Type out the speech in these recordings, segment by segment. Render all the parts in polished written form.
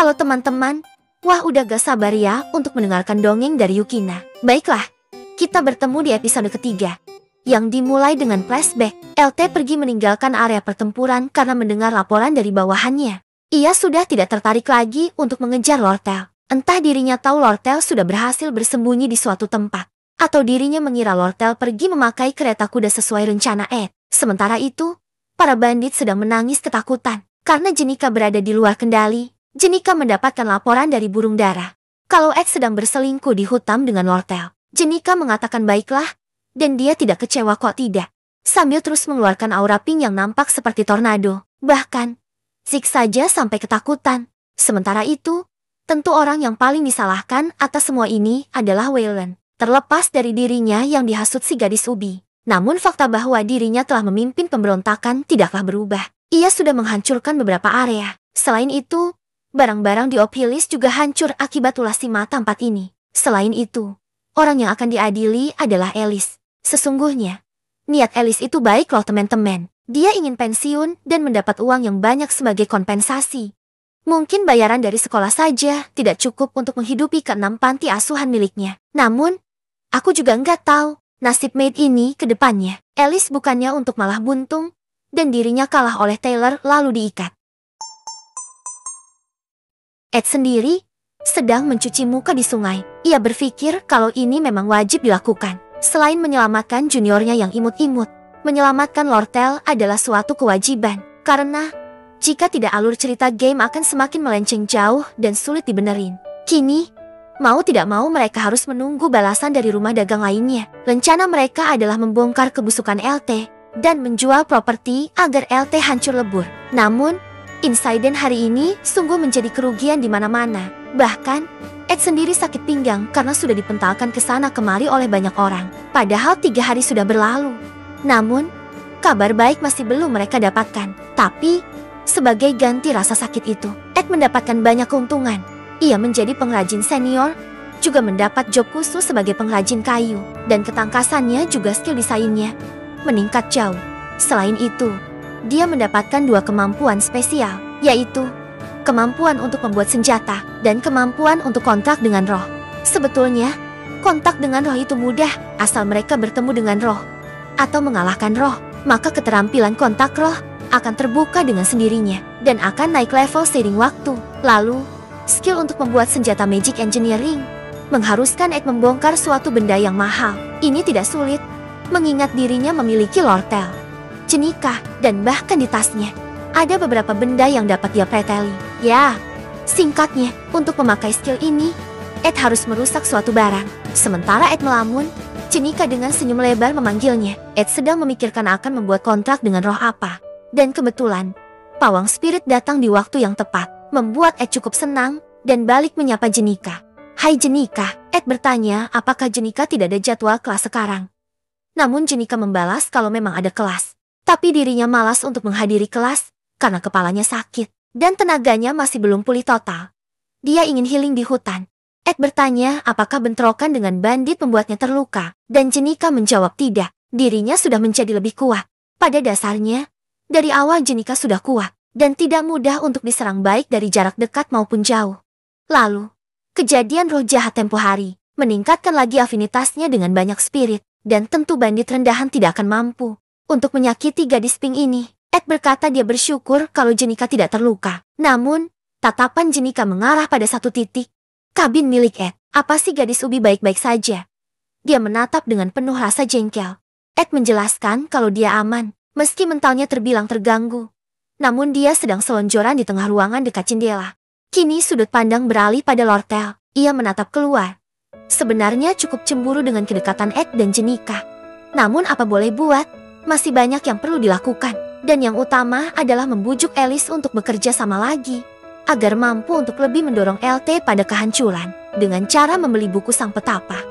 Halo teman-teman, wah udah gak sabar ya untuk mendengarkan dongeng dari Yukina. Baiklah, kita bertemu di episode ketiga, yang dimulai dengan flashback. LT pergi meninggalkan area pertempuran karena mendengar laporan dari bawahannya. Ia sudah tidak tertarik lagi untuk mengejar Lortel. Entah dirinya tahu Lortel sudah berhasil bersembunyi di suatu tempat, atau dirinya mengira Lortel pergi memakai kereta kuda sesuai rencana Ed. Sementara itu, para bandit sedang menangis ketakutan karena Jenika berada di luar kendali. Jenika mendapatkan laporan dari burung dara kalau Ed sedang berselingkuh di hutan dengan Lortel. Jenika mengatakan baiklah, dan dia tidak kecewa kok tidak, sambil terus mengeluarkan aura pink yang nampak seperti tornado. Bahkan, Zik saja sampai ketakutan. Sementara itu, tentu orang yang paling disalahkan atas semua ini adalah Wayland. Terlepas dari dirinya yang dihasut si gadis ubi, namun fakta bahwa dirinya telah memimpin pemberontakan tidaklah berubah. Ia sudah menghancurkan beberapa area. Selain itu, barang-barang di Ophilis juga hancur akibat ulah si mata empat ini. Selain itu, orang yang akan diadili adalah Alice. Sesungguhnya, niat Alice itu baik loh teman-teman. Dia ingin pensiun dan mendapat uang yang banyak sebagai kompensasi. Mungkin bayaran dari sekolah saja tidak cukup untuk menghidupi ke-6 panti asuhan miliknya. Namun, aku juga nggak tahu nasib Maid ini ke depannya. Alice bukannya untuk malah buntung, dan dirinya kalah oleh Taylor lalu diikat. Ed sendiri sedang mencuci muka di sungai. Ia berpikir kalau ini memang wajib dilakukan. Selain menyelamatkan juniornya yang imut-imut, menyelamatkan Lortel adalah suatu kewajiban. Karena, jika tidak alur cerita game akan semakin melenceng jauh dan sulit dibenerin. Kini, mau tidak mau mereka harus menunggu balasan dari rumah dagang lainnya. Rencana mereka adalah membongkar kebusukan LT dan menjual properti agar LT hancur lebur. Namun, insiden hari ini sungguh menjadi kerugian di mana-mana. Bahkan, Ed sendiri sakit pinggang karena sudah dipentalkan ke sana kemari oleh banyak orang. Padahal 3 hari sudah berlalu. Namun, kabar baik masih belum mereka dapatkan. Tapi, sebagai ganti rasa sakit itu, Ed mendapatkan banyak keuntungan. Ia menjadi pengrajin senior, juga mendapat job khusus sebagai pengrajin kayu, dan ketangkasannya juga skill desainnya meningkat jauh. Selain itu, dia mendapatkan 2 kemampuan spesial, yaitu kemampuan untuk membuat senjata dan kemampuan untuk kontak dengan roh. Sebetulnya, kontak dengan roh itu mudah asal mereka bertemu dengan roh atau mengalahkan roh, maka keterampilan kontak roh akan terbuka dengan sendirinya dan akan naik level seiring waktu. Lalu, skill untuk membuat senjata magic engineering mengharuskan Ed membongkar suatu benda yang mahal. Ini tidak sulit, mengingat dirinya memiliki Lortel, Jenika, dan bahkan di tasnya ada beberapa benda yang dapat dia preteli. Ya, singkatnya, untuk memakai skill ini, Ed harus merusak suatu barang. Sementara Ed melamun, Jenika dengan senyum lebar memanggilnya. Ed sedang memikirkan akan membuat kontrak dengan roh apa. Dan kebetulan, pawang spirit datang di waktu yang tepat, membuat Ed cukup senang dan balik menyapa Jenika. Hai Jenika, Ed bertanya apakah Jenika tidak ada jadwal kelas sekarang. Namun Jenika membalas kalau memang ada kelas. Tapi dirinya malas untuk menghadiri kelas karena kepalanya sakit dan tenaganya masih belum pulih total. Dia ingin healing di hutan. Ed bertanya apakah bentrokan dengan bandit membuatnya terluka, dan Jenika menjawab tidak. Dirinya sudah menjadi lebih kuat. Pada dasarnya, dari awal Jenika sudah kuat dan tidak mudah untuk diserang baik dari jarak dekat maupun jauh. Lalu, kejadian roh jahat tempo hari meningkatkan lagi afinitasnya dengan banyak spirit, dan tentu bandit rendahan tidak akan mampu untuk menyakiti gadis pink ini. Ed berkata dia bersyukur kalau Jenika tidak terluka. Namun, tatapan Jenika mengarah pada satu titik. Kabin milik Ed. Apa sih gadis ubi baik-baik saja? Dia menatap dengan penuh rasa jengkel. Ed menjelaskan kalau dia aman, meski mentalnya terbilang terganggu. Namun dia sedang selonjoran di tengah ruangan dekat jendela. Kini sudut pandang beralih pada Lortel. Ia menatap keluar. Sebenarnya cukup cemburu dengan kedekatan Ed dan Jenika. Namun apa boleh buat, masih banyak yang perlu dilakukan. Dan yang utama adalah membujuk Alice untuk bekerja sama lagi, agar mampu untuk lebih mendorong LT pada kehancuran, dengan cara membeli buku sang petapa.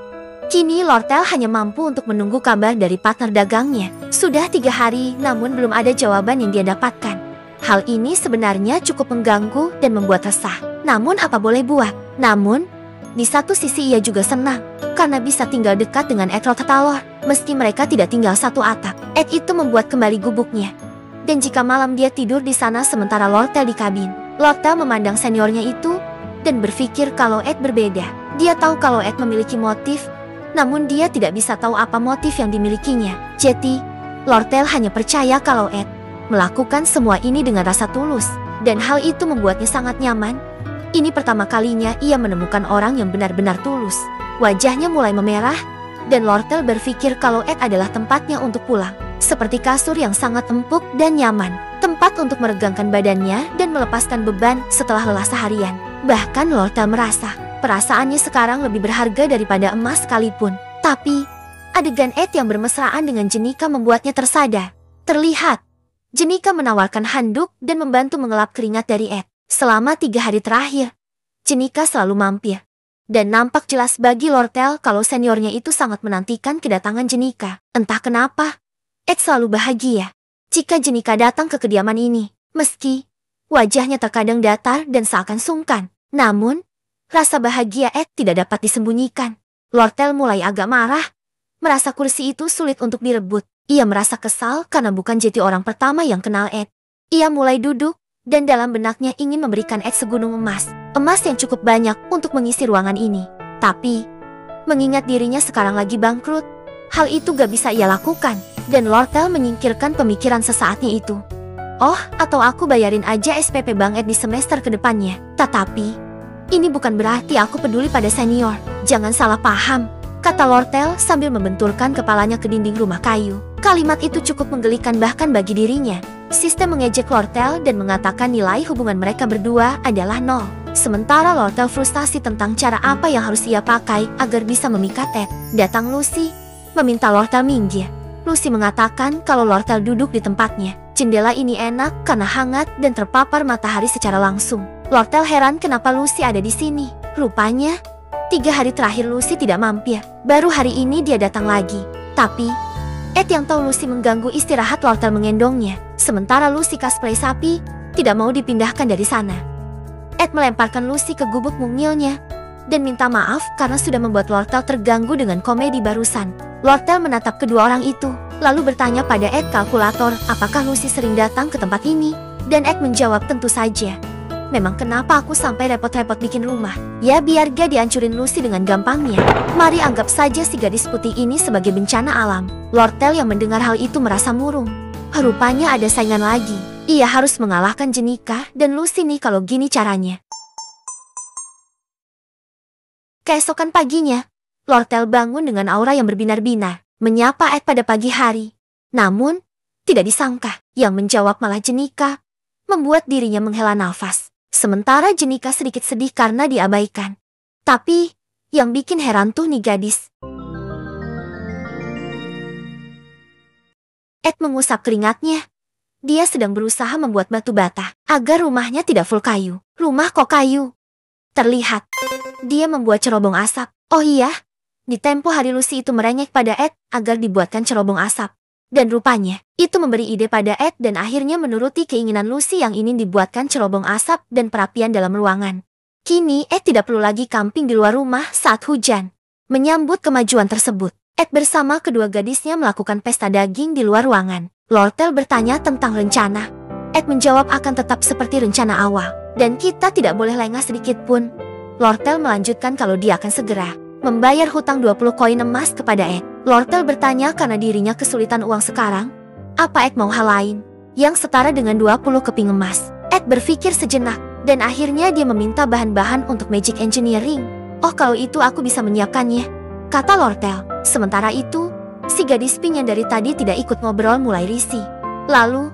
Kini Lortel hanya mampu untuk menunggu kabar dari partner dagangnya. Sudah 3 hari namun belum ada jawaban yang dia dapatkan. Hal ini sebenarnya cukup mengganggu dan membuat resah. Namun apa boleh buat. Namun, di satu sisi ia juga senang, karena bisa tinggal dekat dengan Ed Rothtalor. Meski mereka tidak tinggal satu atap, Ed itu membuat kembali gubuknya. Dan jika malam dia tidur di sana sementara Lortel di kabin, Lortel memandang seniornya itu dan berpikir kalau Ed berbeda. Dia tahu kalau Ed memiliki motif, namun dia tidak bisa tahu apa motif yang dimilikinya. Jadi, Lortel hanya percaya kalau Ed melakukan semua ini dengan rasa tulus, dan hal itu membuatnya sangat nyaman. Ini pertama kalinya ia menemukan orang yang benar-benar tulus. Wajahnya mulai memerah, dan Lortel berpikir kalau Ed adalah tempatnya untuk pulang. Seperti kasur yang sangat empuk dan nyaman, tempat untuk meregangkan badannya dan melepaskan beban setelah lelah seharian. Bahkan Lortel merasa perasaannya sekarang lebih berharga daripada emas sekalipun. Tapi, adegan Ed yang bermesraan dengan Jenika membuatnya tersadar. Terlihat, Jenika menawarkan handuk dan membantu mengelap keringat dari Ed. Selama 3 hari terakhir, Jenika selalu mampir. Dan nampak jelas bagi Lortel kalau seniornya itu sangat menantikan kedatangan Jenika. Entah kenapa, Ed selalu bahagia jika Jenika datang ke kediaman ini. Meski wajahnya terkadang datar dan seakan sungkan, namun rasa bahagia Ed tidak dapat disembunyikan. Lortel mulai agak marah, merasa kursi itu sulit untuk direbut. Ia merasa kesal karena bukan jadi orang pertama yang kenal Ed. Ia mulai duduk, dan dalam benaknya ingin memberikan Ed segunung emas. Emas yang cukup banyak untuk mengisi ruangan ini. Tapi, mengingat dirinya sekarang lagi bangkrut, hal itu gak bisa ia lakukan. Dan Lortel menyingkirkan pemikiran sesaatnya itu. Oh, atau aku bayarin aja SPP Bang Ed di semester kedepannya. Tetapi, ini bukan berarti aku peduli pada senior. Jangan salah paham, kata Lortel sambil membenturkan kepalanya ke dinding rumah kayu. Kalimat itu cukup menggelikan bahkan bagi dirinya. Sistem mengejek Lortel dan mengatakan nilai hubungan mereka berdua adalah 0. Sementara Lortel frustasi tentang cara apa yang harus ia pakai agar bisa memikat Ed. Datang Lucy, meminta Lortel minggir. Lucy mengatakan kalau Lortel duduk di tempatnya. Jendela ini enak karena hangat dan terpapar matahari secara langsung. Lortel heran kenapa Lucy ada di sini. Rupanya, 3 hari terakhir Lucy tidak mampir. Baru hari ini dia datang lagi. Tapi, Ed yang tahu Lucy mengganggu istirahat Lortel mengendongnya. Sementara Lucy cosplay sapi, tidak mau dipindahkan dari sana. Ed melemparkan Lucy ke gubuk mungilnya dan minta maaf karena sudah membuat Lortel terganggu dengan komedi barusan. Lortel menatap kedua orang itu, lalu bertanya pada Ed kalkulator apakah Lucy sering datang ke tempat ini. Dan Ed menjawab tentu saja. Memang kenapa aku sampai repot-repot bikin rumah? Ya biar gak dihancurin Lucy dengan gampangnya. Mari anggap saja si gadis putih ini sebagai bencana alam. Lortel yang mendengar hal itu merasa murung. Rupanya ada saingan lagi. Ia harus mengalahkan Jenika dan Lucy nih kalau gini caranya. Keesokan paginya, Lortel bangun dengan aura yang berbinar-binar, menyapa Ed pada pagi hari. Namun, tidak disangka, yang menjawab malah Jenika, membuat dirinya menghela nafas. Sementara Jenika sedikit sedih karena diabaikan. Tapi, yang bikin heran tuh nih gadis. Ed mengusap keringatnya. Dia sedang berusaha membuat batu bata agar rumahnya tidak full kayu. Rumah kok kayu? Terlihat, dia membuat cerobong asap. Oh iya, di tempo hari Lucy itu merengek pada Ed agar dibuatkan cerobong asap. Dan rupanya, itu memberi ide pada Ed dan akhirnya menuruti keinginan Lucy yang ingin dibuatkan cerobong asap dan perapian dalam ruangan. Kini Ed tidak perlu lagi camping di luar rumah saat hujan. Menyambut kemajuan tersebut, Ed bersama kedua gadisnya melakukan pesta daging di luar ruangan. Lortel bertanya tentang rencana. Ed menjawab akan tetap seperti rencana awal. Dan kita tidak boleh lengah sedikit pun. Lortel melanjutkan kalau dia akan segera membayar hutang 20 koin emas kepada Ed. Lortel bertanya karena dirinya kesulitan uang sekarang. Apa Ed mau hal lain yang setara dengan 20 keping emas? Ed berpikir sejenak dan akhirnya dia meminta bahan-bahan untuk magic engineering. Oh kalau itu aku bisa menyiapkannya, kata Lortel. Sementara itu, si gadis pink yang dari tadi tidak ikut ngobrol mulai risih. Lalu,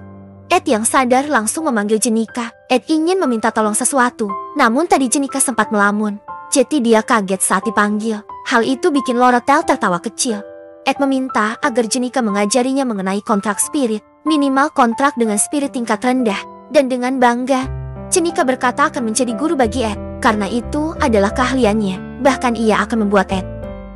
Ed yang sadar langsung memanggil Jenika. Ed ingin meminta tolong sesuatu, namun tadi Jenika sempat melamun. Jadi dia kaget saat dipanggil. Hal itu bikin Lortel tertawa kecil. Ed meminta agar Jenika mengajarinya mengenai kontrak spirit, minimal kontrak dengan spirit tingkat rendah. Dan dengan bangga, Jenika berkata akan menjadi guru bagi Ed, karena itu adalah keahliannya. Bahkan ia akan membuat Ed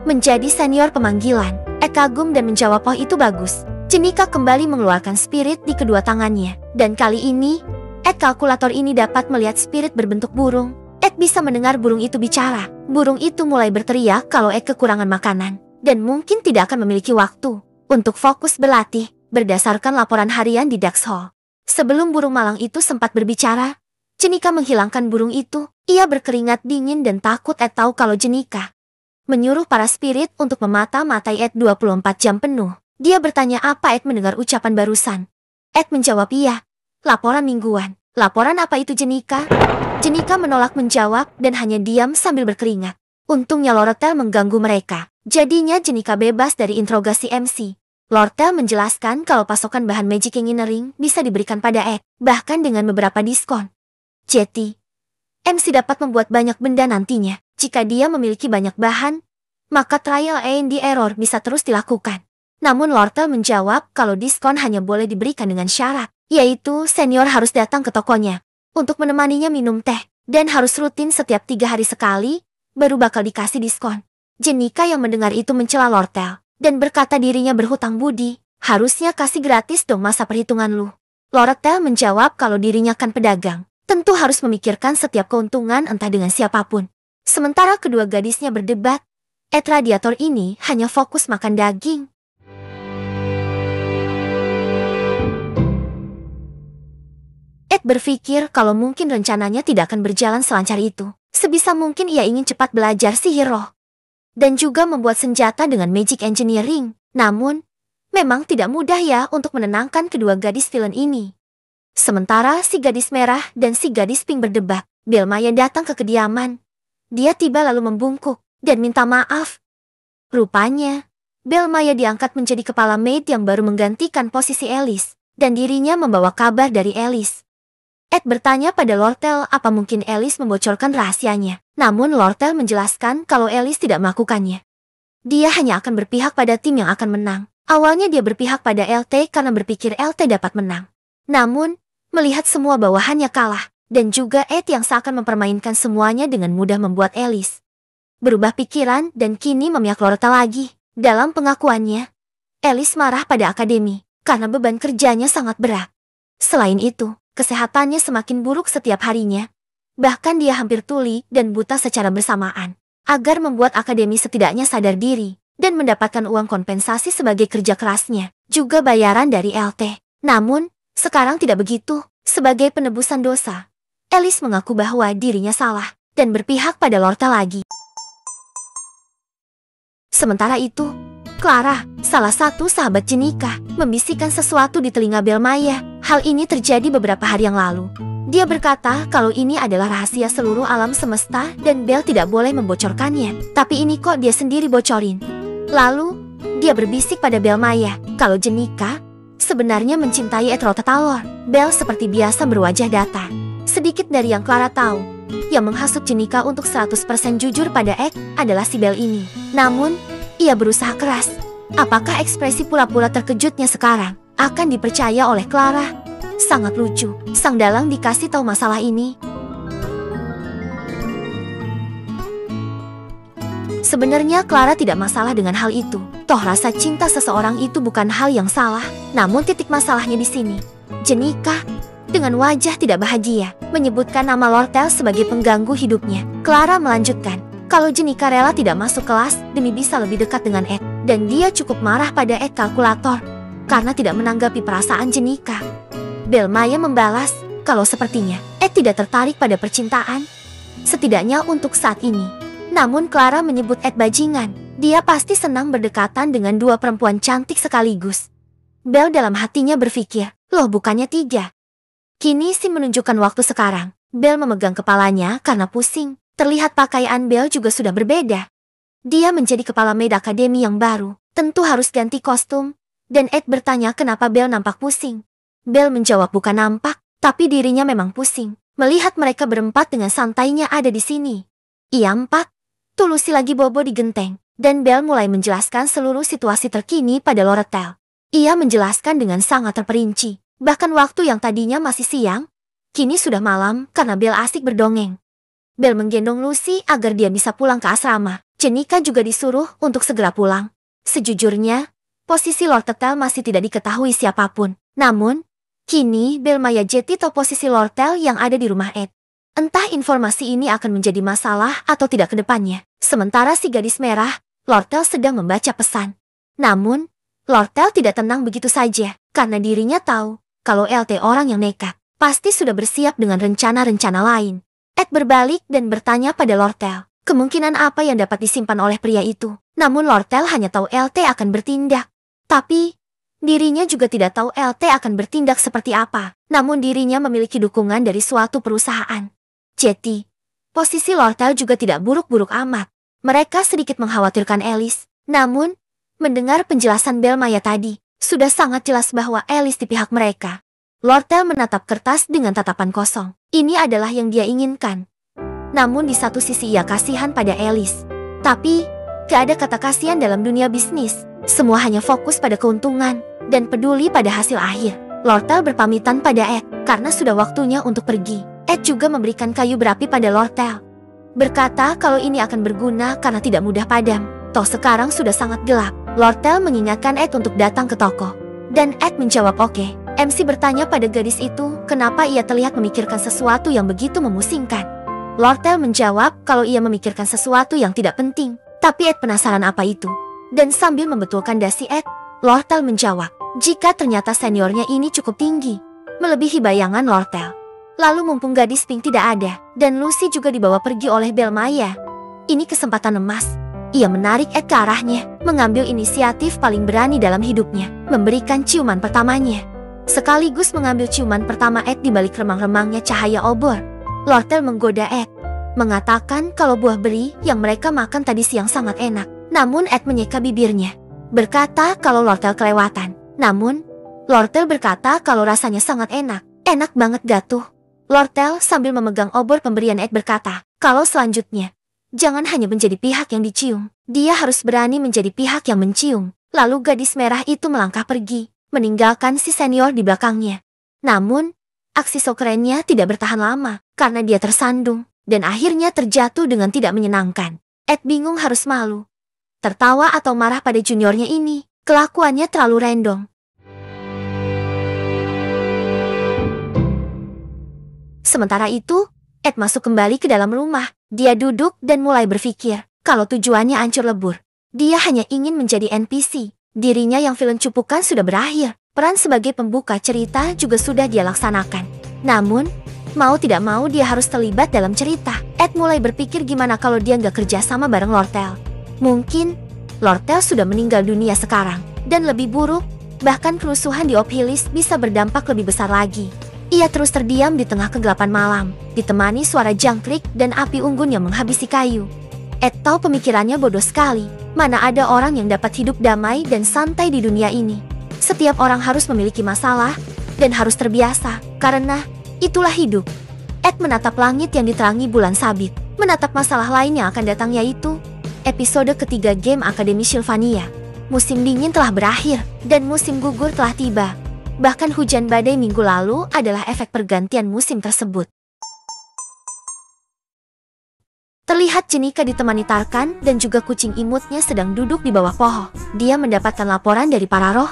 menjadi senior pemanggilan. Ed kagum dan menjawab oh itu bagus. Jenika kembali mengeluarkan spirit di kedua tangannya. Dan kali ini, Ed kalkulator ini dapat melihat spirit berbentuk burung. Ed bisa mendengar burung itu bicara. Burung itu mulai berteriak kalau Ed kekurangan makanan. Dan mungkin tidak akan memiliki waktu untuk fokus berlatih berdasarkan laporan harian di Dax Hall. Sebelum burung malang itu sempat berbicara, Jenika menghilangkan burung itu. Ia berkeringat dingin dan takut Ed tahu kalau Jenika menyuruh para spirit untuk memata-matai Ed 24 jam penuh. Dia bertanya apa Ed mendengar ucapan barusan. Ed menjawab iya. Laporan mingguan. Laporan apa itu Jenika? Jenika menolak menjawab dan hanya diam sambil berkeringat. Untungnya Lortel mengganggu mereka. Jadinya Jenika bebas dari interogasi MC. Lortel menjelaskan kalau pasokan bahan magic engineering bisa diberikan pada Ed, bahkan dengan beberapa diskon. Jadi, MC dapat membuat banyak benda nantinya. Jika dia memiliki banyak bahan, maka trial and error bisa terus dilakukan. Namun Lortel menjawab kalau diskon hanya boleh diberikan dengan syarat, yaitu senior harus datang ke tokonya untuk menemaninya minum teh, dan harus rutin setiap 3 hari sekali, baru bakal dikasih diskon. Jenika yang mendengar itu mencela Lortel, dan berkata dirinya berhutang budi. Harusnya kasih gratis dong masa perhitungan lu. Lortel menjawab kalau dirinya kan pedagang. Tentu harus memikirkan setiap keuntungan entah dengan siapapun. Sementara kedua gadisnya berdebat, Ed Radiator ini hanya fokus makan daging. Ed berpikir kalau mungkin rencananya tidak akan berjalan selancar itu. Sebisa mungkin ia ingin cepat belajar sihir roh. Dan juga membuat senjata dengan magic engineering. Namun, memang tidak mudah ya untuk menenangkan kedua gadis villain ini. Sementara si gadis merah dan si gadis pink berdebat, Belmaya datang ke kediaman. Dia tiba lalu membungkuk dan minta maaf. Rupanya, Belmaya diangkat menjadi kepala maid yang baru menggantikan posisi Alice, dan dirinya membawa kabar dari Alice. Ed bertanya pada Lortel apa mungkin Alice membocorkan rahasianya. Namun Lortel menjelaskan kalau Alice tidak melakukannya. Dia hanya akan berpihak pada tim yang akan menang. Awalnya dia berpihak pada LT karena berpikir LT dapat menang. Namun, melihat semua bawahannya kalah, dan juga Ed yang seakan mempermainkan semuanya dengan mudah membuat Alice berubah pikiran dan kini memihak Lortel lagi. Dalam pengakuannya, Alice marah pada akademi karena beban kerjanya sangat berat. Selain itu, kesehatannya semakin buruk setiap harinya. Bahkan dia hampir tuli dan buta secara bersamaan. Agar membuat akademi setidaknya sadar diri dan mendapatkan uang kompensasi sebagai kerja kerasnya, juga bayaran dari LT. Namun, sekarang tidak begitu. Sebagai penebusan dosa, Alice mengaku bahwa dirinya salah dan berpihak pada Lortel lagi. Sementara itu, Clara, salah satu sahabat Jenika, membisikkan sesuatu di telinga Belmaya. Hal ini terjadi beberapa hari yang lalu. Dia berkata kalau ini adalah rahasia seluruh alam semesta dan Bel tidak boleh membocorkannya. Tapi ini kok dia sendiri bocorin. Lalu, dia berbisik pada Belmaya kalau Jenika sebenarnya mencintai Ed Rotetalor. Bel seperti biasa berwajah datar. Sedikit dari yang Clara tahu, yang menghasut Jenika untuk 100% jujur pada Ed adalah si Bel ini. Namun, ia berusaha keras. Apakah ekspresi pura-pura terkejutnya sekarang akan dipercaya oleh Clara? Sangat lucu. Sang dalang dikasih tahu masalah ini. Sebenarnya Clara tidak masalah dengan hal itu. Toh rasa cinta seseorang itu bukan hal yang salah. Namun titik masalahnya di sini. Jenika, dengan wajah tidak bahagia, menyebutkan nama Lortel sebagai pengganggu hidupnya. Clara melanjutkan, kalau Jenika rela tidak masuk kelas demi bisa lebih dekat dengan Ed. Dan dia cukup marah pada Ed kalkulator karena tidak menanggapi perasaan Jenika. Belmaya membalas kalau sepertinya Ed tidak tertarik pada percintaan. Setidaknya untuk saat ini. Namun Clara menyebut Ed bajingan. Dia pasti senang berdekatan dengan dua perempuan cantik sekaligus. Bel dalam hatinya berpikir, loh bukannya 3. Kini Sim menunjukkan waktu sekarang. Bel memegang kepalanya karena pusing. Terlihat pakaian Bel juga sudah berbeda. Dia menjadi kepala maid akademi yang baru. Tentu harus ganti kostum. Dan Ed bertanya kenapa Bel nampak pusing. Bel menjawab bukan nampak, tapi dirinya memang pusing. Melihat mereka berempat dengan santainya ada di sini. Ia 4. Tulusi lagi bobo di genteng. Dan Bel mulai menjelaskan seluruh situasi terkini pada Lortel. Ia menjelaskan dengan sangat terperinci. Bahkan waktu yang tadinya masih siang, kini sudah malam karena Bel asik berdongeng. Bel menggendong Lucy agar dia bisa pulang ke asrama. Jenika juga disuruh untuk segera pulang. Sejujurnya, posisi Lortel masih tidak diketahui siapapun. Namun, kini Belmaya Jetty tahu posisi Lortel yang ada di rumah Ed. Entah informasi ini akan menjadi masalah atau tidak ke depannya. Sementara si gadis merah, Lortel sedang membaca pesan. Namun, Lortel tidak tenang begitu saja, karena dirinya tahu kalau LT orang yang nekat. pasti sudah bersiap dengan rencana-rencana lain. Ed berbalik dan bertanya pada Lortel, kemungkinan apa yang dapat disimpan oleh pria itu. Namun Lortel hanya tahu LT akan bertindak. Tapi, dirinya juga tidak tahu LT akan bertindak seperti apa. Namun dirinya memiliki dukungan dari suatu perusahaan. Jadi, posisi Lortel juga tidak buruk-buruk amat. Mereka sedikit mengkhawatirkan Alice. Namun, mendengar penjelasan Belmaya tadi, sudah sangat jelas bahwa Alice di pihak mereka. Lortel menatap kertas dengan tatapan kosong. Ini adalah yang dia inginkan. Namun di satu sisi ia kasihan pada Alice. Tapi, gak ada kata kasihan dalam dunia bisnis. Semua hanya fokus pada keuntungan dan peduli pada hasil akhir. Lortel berpamitan pada Ed karena sudah waktunya untuk pergi. Ed juga memberikan kayu berapi pada Lortel. Berkata kalau ini akan berguna karena tidak mudah padam. Toh sekarang sudah sangat gelap. Lortel mengingatkan Ed untuk datang ke toko. Dan Ed menjawab oke. MC bertanya pada gadis itu kenapa ia terlihat memikirkan sesuatu yang begitu memusingkan. Lortel menjawab kalau ia memikirkan sesuatu yang tidak penting. Tapi Ed penasaran apa itu. Dan sambil membetulkan dasi Ed, Lortel menjawab, jika ternyata seniornya ini cukup tinggi, melebihi bayangan Lortel. Lalu mumpung gadis Pink tidak ada, dan Lucy juga dibawa pergi oleh Belmaya, ini kesempatan emas. Ia menarik Ed ke arahnya, mengambil inisiatif paling berani dalam hidupnya, memberikan ciuman pertamanya. Sekaligus mengambil ciuman pertama Ed di balik remang-remangnya cahaya obor. Lortel menggoda Ed, mengatakan kalau buah beri yang mereka makan tadi siang sangat enak. Namun Ed menyeka bibirnya, berkata kalau Lortel kelewatan. Namun, Lortel berkata kalau rasanya sangat enak. Enak banget gak tuh? Lortel sambil memegang obor pemberian Ed berkata, kalau selanjutnya, jangan hanya menjadi pihak yang dicium. Dia harus berani menjadi pihak yang mencium. Lalu gadis merah itu melangkah pergi, meninggalkan si senior di belakangnya. Namun, aksi so kerennya tidak bertahan lama, karena dia tersandung, dan akhirnya terjatuh dengan tidak menyenangkan. Ed bingung harus malu, tertawa atau marah pada juniornya ini. Kelakuannya terlalu random. Sementara itu, Ed masuk kembali ke dalam rumah. Dia duduk dan mulai berpikir kalau tujuannya hancur lebur. Dia hanya ingin menjadi NPC. Dirinya yang villain cupukan sudah berakhir. Peran sebagai pembuka cerita juga sudah dia laksanakan. Namun, mau tidak mau dia harus terlibat dalam cerita. Ed mulai berpikir gimana kalau dia nggak kerja sama bareng Lortel. Mungkin Lortel sudah meninggal dunia sekarang. Dan lebih buruk, bahkan kerusuhan di Obhilis bisa berdampak lebih besar lagi. Ia terus terdiam di tengah kegelapan malam, ditemani suara jangkrik dan api unggun yang menghabisi kayu. Ed tahu pemikirannya bodoh sekali. Mana ada orang yang dapat hidup damai dan santai di dunia ini. Setiap orang harus memiliki masalah dan harus terbiasa, karena itulah hidup. Ed menatap langit yang diterangi bulan sabit, menatap masalah lain yang akan datang, yaitu episode ketiga game Akademi Sylvania. Musim dingin telah berakhir, dan musim gugur telah tiba. Bahkan hujan badai minggu lalu adalah efek pergantian musim tersebut. Terlihat Jenika ditemani Tarkan dan juga kucing imutnya sedang duduk di bawah pohon. Dia mendapatkan laporan dari para roh.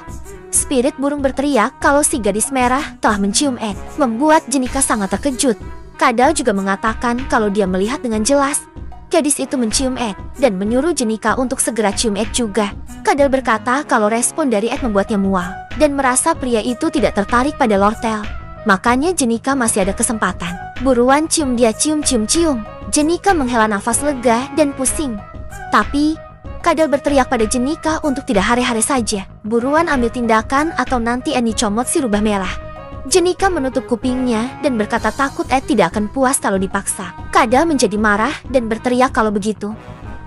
Spirit burung berteriak kalau si gadis merah telah mencium Ed, membuat Jenika sangat terkejut. Kadal juga mengatakan kalau dia melihat dengan jelas gadis itu mencium Ed dan menyuruh Jenika untuk segera cium Ed juga. Kadal berkata kalau respon dari Ed membuatnya mual dan merasa pria itu tidak tertarik pada Lortel. Makanya Jenika masih ada kesempatan. Buruan cium dia, cium. Jenika menghela nafas lega dan pusing. Tapi Kadal berteriak pada Jenika untuk tidak hare-hare saja. Buruan ambil tindakan atau nanti Ed dicomot si rubah merah. Jenika menutup kupingnya dan berkata takut Ed tidak akan puas kalau dipaksa. Kadal menjadi marah dan berteriak kalau begitu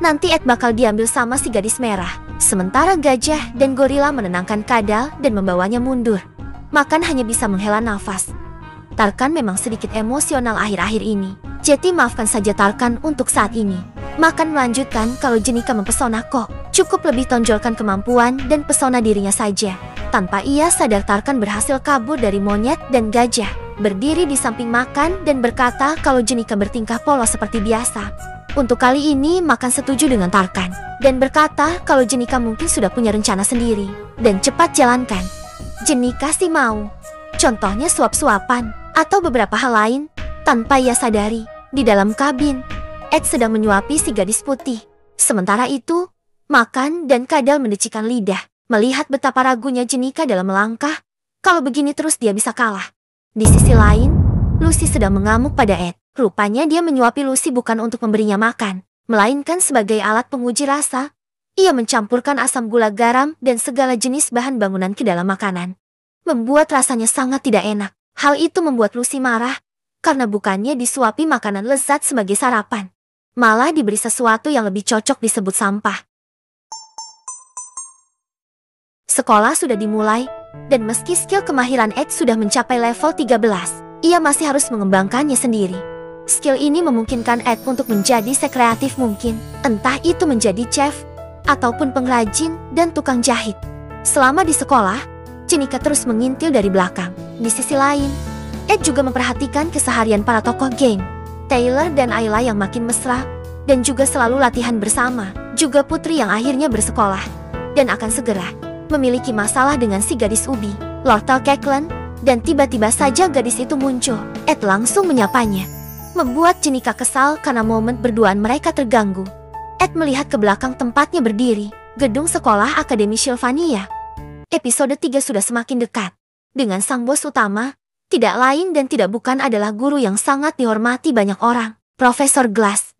nanti Ed bakal diambil sama si gadis merah. Sementara gajah dan gorila menenangkan Kadal dan membawanya mundur. Makan hanya bisa menghela nafas. Tarkan memang sedikit emosional akhir-akhir ini. Jadi maafkan saja Tarkan untuk saat ini. Makan melanjutkan kalau Jenika mempesona kok. Cukup lebih tonjolkan kemampuan dan pesona dirinya saja. Tanpa ia sadar Tarkan berhasil kabur dari monyet dan gajah. Berdiri di samping Makan dan berkata kalau Jenika bertingkah polos seperti biasa. Untuk kali ini Makan setuju dengan Tarkan. Dan berkata kalau Jenika mungkin sudah punya rencana sendiri. Dan cepat jalankan. Jenika sih mau. Contohnya suap-suapan. Atau beberapa hal lain. Tanpa ia sadari, di dalam kabin, Ed sedang menyuapi si gadis putih. Sementara itu, Makan dan Kadal mendecikan lidah. Melihat betapa ragunya Jenika dalam melangkah, kalau begini terus dia bisa kalah. Di sisi lain, Lucy sedang mengamuk pada Ed. Rupanya dia menyuapi Lucy bukan untuk memberinya makan, melainkan sebagai alat penguji rasa. Ia mencampurkan asam gula garam dan segala jenis bahan bangunan ke dalam makanan, membuat rasanya sangat tidak enak. Hal itu membuat Lucy marah, karena bukannya disuapi makanan lezat sebagai sarapan, malah diberi sesuatu yang lebih cocok disebut sampah. Sekolah sudah dimulai, dan meski skill kemahiran Ed sudah mencapai level 13, ia masih harus mengembangkannya sendiri. Skill ini memungkinkan Ed untuk menjadi sekreatif mungkin, entah itu menjadi chef, ataupun pengrajin dan tukang jahit. Selama di sekolah, Jenika terus mengintil dari belakang. Di sisi lain, Ed juga memperhatikan keseharian para tokoh geng, Taylor dan Ayla yang makin mesra, dan juga selalu latihan bersama, juga Putri yang akhirnya bersekolah, dan akan segera memiliki masalah dengan si gadis ubi, Lortel Keklen, dan tiba-tiba saja gadis itu muncul. Ed langsung menyapanya, membuat Jenika kesal karena momen berduaan mereka terganggu. Ed melihat ke belakang tempatnya berdiri, gedung sekolah Akademi Sylvania. Episode 3 sudah semakin dekat dengan sang bos utama, tidak lain dan tidak bukan adalah guru yang sangat dihormati banyak orang, Profesor Glass.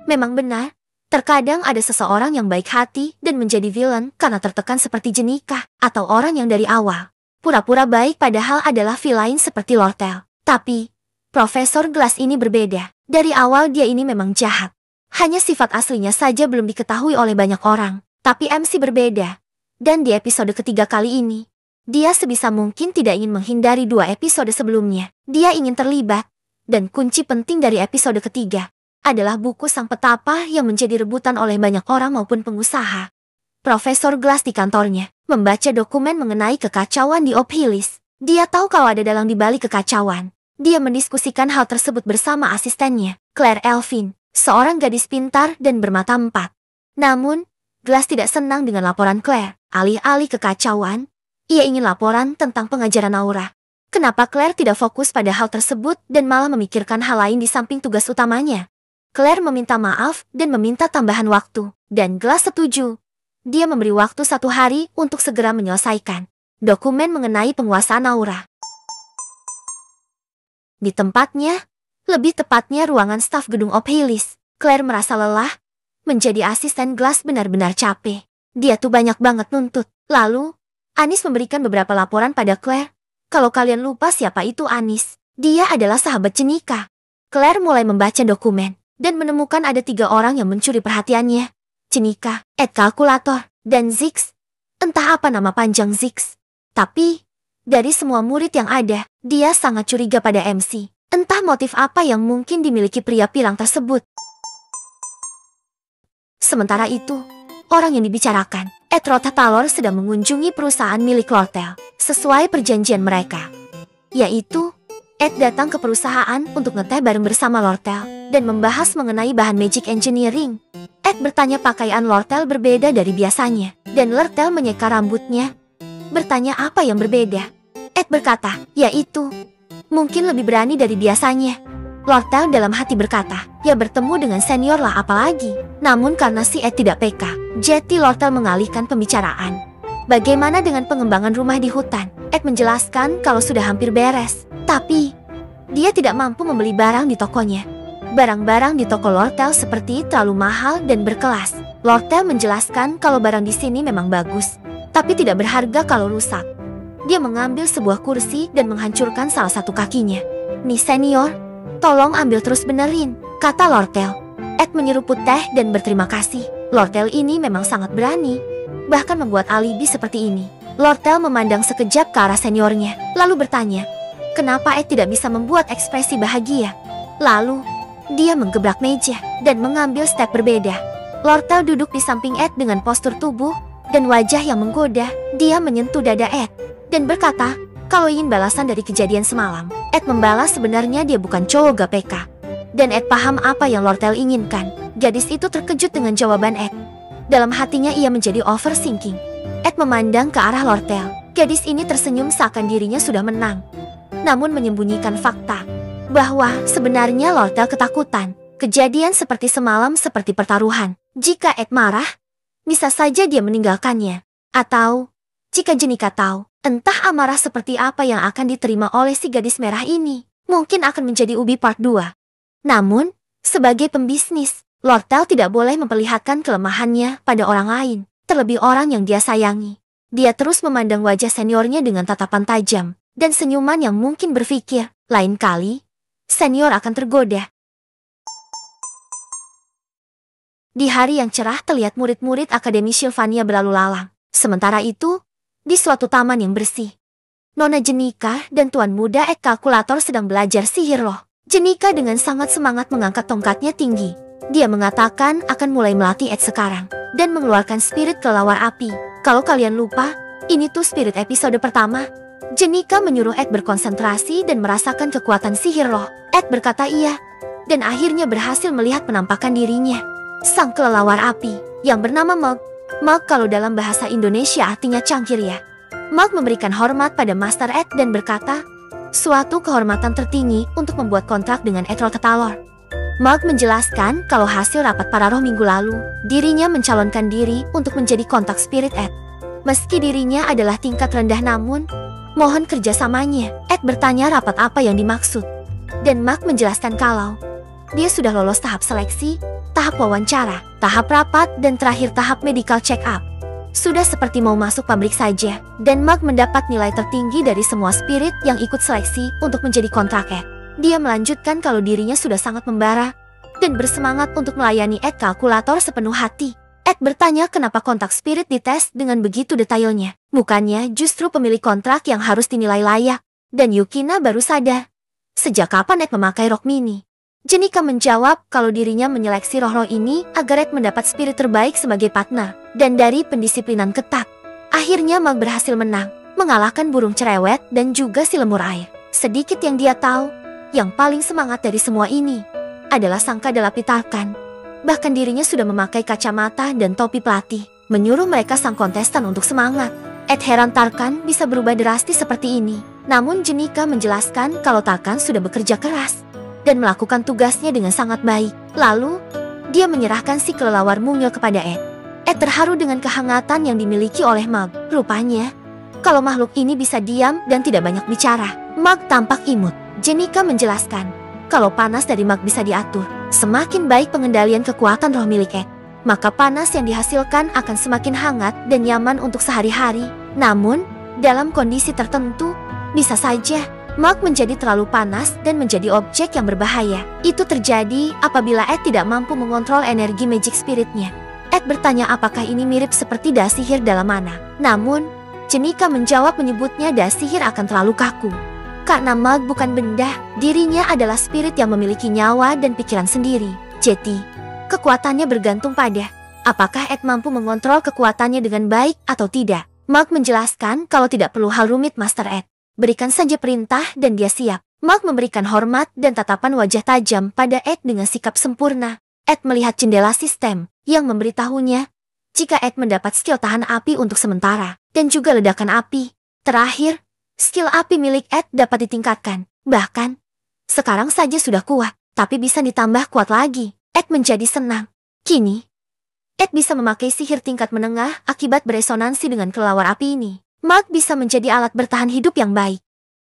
Memang benar, terkadang ada seseorang yang baik hati dan menjadi villain karena tertekan seperti Jenika, atau orang yang dari awal pura-pura baik padahal adalah villain seperti Lortel. Tapi, Profesor Glass ini berbeda. Dari awal dia ini memang jahat. Hanya sifat aslinya saja belum diketahui oleh banyak orang. Tapi MC berbeda. Dan di episode ketiga kali ini, dia sebisa mungkin tidak ingin menghindari 2 episode sebelumnya. Dia ingin terlibat. Dan kunci penting dari episode ketiga adalah buku sang petapa yang menjadi rebutan oleh banyak orang maupun pengusaha. Profesor Glass di kantornya membaca dokumen mengenai kekacauan di Ophilis. Dia tahu kalau ada dalang di balik kekacauan. Dia mendiskusikan hal tersebut bersama asistennya, Claire Elvin, seorang gadis pintar dan bermata empat. Namun, Glass tidak senang dengan laporan Claire. Alih-alih kekacauan, ia ingin laporan tentang pengajaran aura. Kenapa Claire tidak fokus pada hal tersebut dan malah memikirkan hal lain di samping tugas utamanya? Claire meminta maaf dan meminta tambahan waktu, dan Glass setuju. Dia memberi waktu 1 hari untuk segera menyelesaikan dokumen mengenai penguasaan aura. Di tempatnya, lebih tepatnya ruangan staf gedung Ophilis, Claire merasa lelah. Menjadi asisten Glass benar-benar capek. Dia tuh banyak banget nuntut. Lalu, Anis memberikan beberapa laporan pada Claire. Kalau kalian lupa siapa itu Anis, dia adalah sahabat Jenika. Claire mulai membaca dokumen dan menemukan ada 3 orang yang mencuri perhatiannya. Jenika, Ed Kalkulator, dan Zix. Entah apa nama panjang Zix. Tapi, dari semua murid yang ada, dia sangat curiga pada MC. Entah motif apa yang mungkin dimiliki pria pirang tersebut. Sementara itu, orang yang dibicarakan, Ed Rotatalor sedang mengunjungi perusahaan milik Lortel, sesuai perjanjian mereka. Yaitu, Ed datang ke perusahaan untuk ngeteh bareng bersama Lortel, dan membahas mengenai bahan magic engineering. Ed bertanya pakaian Lortel berbeda dari biasanya, dan Lortel menyeka rambutnya. Bertanya apa yang berbeda. Ed berkata, yaitu, mungkin lebih berani dari biasanya. Lortel dalam hati berkata, ya bertemu dengan senior lah apalagi. Namun karena si Ed tidak peka, jadi Lortel mengalihkan pembicaraan. Bagaimana dengan pengembangan rumah di hutan? Ed menjelaskan kalau sudah hampir beres. Tapi, dia tidak mampu membeli barang di tokonya. Barang-barang di toko Lortel seperti terlalu mahal dan berkelas. Lortel menjelaskan kalau barang di sini memang bagus, tapi tidak berharga kalau rusak. Dia mengambil sebuah kursi dan menghancurkan salah satu kakinya. Nih senior, tolong ambil terus benerin, kata Lortel. Ed menyeruput teh dan berterima kasih. Lortel ini memang sangat berani, bahkan membuat alibi seperti ini. Lortel memandang sekejap ke arah seniornya, lalu bertanya, kenapa Ed tidak bisa membuat ekspresi bahagia? Lalu, dia menggebrak meja dan mengambil step berbeda. Lortel duduk di samping Ed dengan postur tubuh dan wajah yang menggoda. Dia menyentuh dada Ed dan berkata, kalau ingin balasan dari kejadian semalam. Ed membalas sebenarnya dia bukan cowok GPK. Dan Ed paham apa yang Lortel inginkan. Gadis itu terkejut dengan jawaban Ed. Dalam hatinya ia menjadi overthinking. Ed memandang ke arah Lortel. Gadis ini tersenyum seakan dirinya sudah menang, namun menyembunyikan fakta bahwa sebenarnya Lortel ketakutan. Kejadian seperti semalam seperti pertaruhan. Jika Ed marah, bisa saja dia meninggalkannya. Atau, jika Jenika tahu, entah amarah seperti apa yang akan diterima oleh si gadis merah ini, mungkin akan menjadi ubi part 2. Namun, sebagai pembisnis, Lortel tidak boleh memperlihatkan kelemahannya pada orang lain, terlebih orang yang dia sayangi. Dia terus memandang wajah seniornya dengan tatapan tajam, dan senyuman yang mungkin berpikir, lain kali, senior akan tergoda. Di hari yang cerah terlihat murid-murid Akademi Sylvania berlalu lalang. Sementara itu, di suatu taman yang bersih, Nona Jenika dan Tuan Muda Ed Kalkulator sedang belajar sihir roh. Jenika dengan sangat semangat mengangkat tongkatnya tinggi. Dia mengatakan akan mulai melatih Ed sekarang, dan mengeluarkan spirit kelelawar api. Kalau kalian lupa, ini tuh spirit episode pertama. Jenika menyuruh Ed berkonsentrasi dan merasakan kekuatan sihir roh. Ed berkata iya, dan akhirnya berhasil melihat penampakan dirinya. Sang kelelawar api, yang bernama Mug. Mug kalau dalam bahasa Indonesia artinya cangkir ya. Mug memberikan hormat pada Master Ed dan berkata, suatu kehormatan tertinggi untuk membuat kontrak dengan Ed Rotetalor. Mug menjelaskan kalau hasil rapat para roh minggu lalu, dirinya mencalonkan diri untuk menjadi kontak spirit Ed. Meski dirinya adalah tingkat rendah namun, mohon kerjasamanya. Ed bertanya rapat apa yang dimaksud. Dan Mug menjelaskan kalau dia sudah lolos tahap seleksi, tahap wawancara, tahap rapat, dan terakhir tahap medical check-up. Sudah seperti mau masuk pabrik saja, dan Mug mendapat nilai tertinggi dari semua spirit yang ikut seleksi untuk menjadi kontrak Ed. Dia melanjutkan kalau dirinya sudah sangat membara, dan bersemangat untuk melayani Ed Kalkulator sepenuh hati. Ed bertanya kenapa kontak spirit dites dengan begitu detailnya. Bukannya justru pemilik kontrak yang harus dinilai layak. Dan Yukina baru sadar, sejak kapan Ed memakai rok mini? Jenika menjawab kalau dirinya menyeleksi roh-roh ini agar Ed mendapat spirit terbaik sebagai partner. Dan dari pendisiplinan ketat, akhirnya Mug berhasil menang, mengalahkan burung cerewet dan juga si lemur air. Sedikit yang dia tahu, yang paling semangat dari semua ini adalah sang Kadalapi Tarkan. Bahkan dirinya sudah memakai kacamata dan topi pelatih, menyuruh mereka sang kontestan untuk semangat. Ed heran Tarkan bisa berubah drastis seperti ini. Namun Jenika menjelaskan kalau Tarkan sudah bekerja keras dan melakukan tugasnya dengan sangat baik. Lalu, dia menyerahkan si kelelawar mungil kepada Ed. Ed terharu dengan kehangatan yang dimiliki oleh Mug. Rupanya, kalau makhluk ini bisa diam dan tidak banyak bicara. Mug tampak imut. Jenika menjelaskan, kalau panas dari Mug bisa diatur, semakin baik pengendalian kekuatan roh milik Ed, maka panas yang dihasilkan akan semakin hangat dan nyaman untuk sehari-hari. Namun, dalam kondisi tertentu, bisa saja Mug menjadi terlalu panas dan menjadi objek yang berbahaya. Itu terjadi apabila Ed tidak mampu mengontrol energi magic spiritnya. Ed bertanya apakah ini mirip seperti dai sihir dalam mana. Namun, Jenika menjawab menyebutnya dai sihir akan terlalu kaku. Karena Mug bukan benda, dirinya adalah spirit yang memiliki nyawa dan pikiran sendiri. Jadi, kekuatannya bergantung pada apakah Ed mampu mengontrol kekuatannya dengan baik atau tidak. Mug menjelaskan kalau tidak perlu hal rumit Master Ed. Berikan saja perintah dan dia siap. Mug memberikan hormat dan tatapan wajah tajam pada Ed dengan sikap sempurna. Ed melihat jendela sistem yang memberitahunya jika Ed mendapat skill tahan api untuk sementara dan juga ledakan api. Terakhir, skill api milik Ed dapat ditingkatkan. Bahkan, sekarang saja sudah kuat, tapi bisa ditambah kuat lagi. Ed menjadi senang. Kini, Ed bisa memakai sihir tingkat menengah akibat beresonansi dengan kelelawar api ini. Mug bisa menjadi alat bertahan hidup yang baik.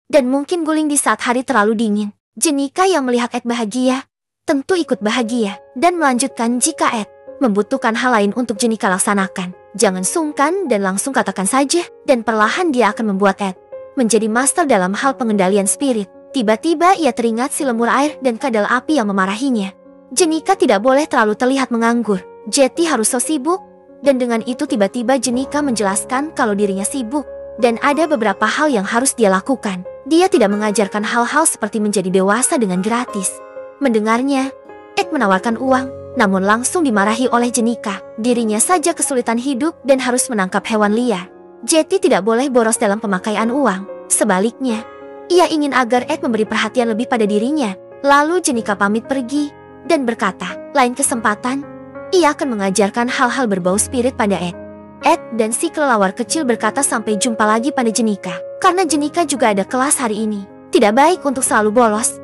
Dan mungkin guling di saat hari terlalu dingin. Jenika yang melihat Ed bahagia, tentu ikut bahagia. Dan melanjutkan jika Ed membutuhkan hal lain untuk Jenika laksanakan. Jangan sungkan dan langsung katakan saja. Dan perlahan dia akan membuat Ed menjadi master dalam hal pengendalian spirit. Tiba-tiba ia teringat si lemur air dan kadal api yang memarahinya. Jenika tidak boleh terlalu terlihat menganggur. Jetty harus so sibuk. Dan dengan itu tiba-tiba Jenika menjelaskan kalau dirinya sibuk. Dan ada beberapa hal yang harus dia lakukan. Dia tidak mengajarkan hal-hal seperti menjadi dewasa dengan gratis. Mendengarnya, Ed menawarkan uang, namun langsung dimarahi oleh Jenika. Dirinya saja kesulitan hidup dan harus menangkap hewan liar. Jetty tidak boleh boros dalam pemakaian uang. Sebaliknya, ia ingin agar Ed memberi perhatian lebih pada dirinya. Lalu Jenika pamit pergi dan berkata, lain kesempatan, ia akan mengajarkan hal-hal berbau spirit pada Ed. Ed dan si kelelawar kecil berkata sampai jumpa lagi pada Jenika. Karena Jenika juga ada kelas hari ini. Tidak baik untuk selalu bolos.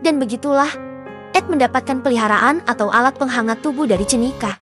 Dan begitulah, Ed mendapatkan peliharaan atau alat penghangat tubuh dari Jenika.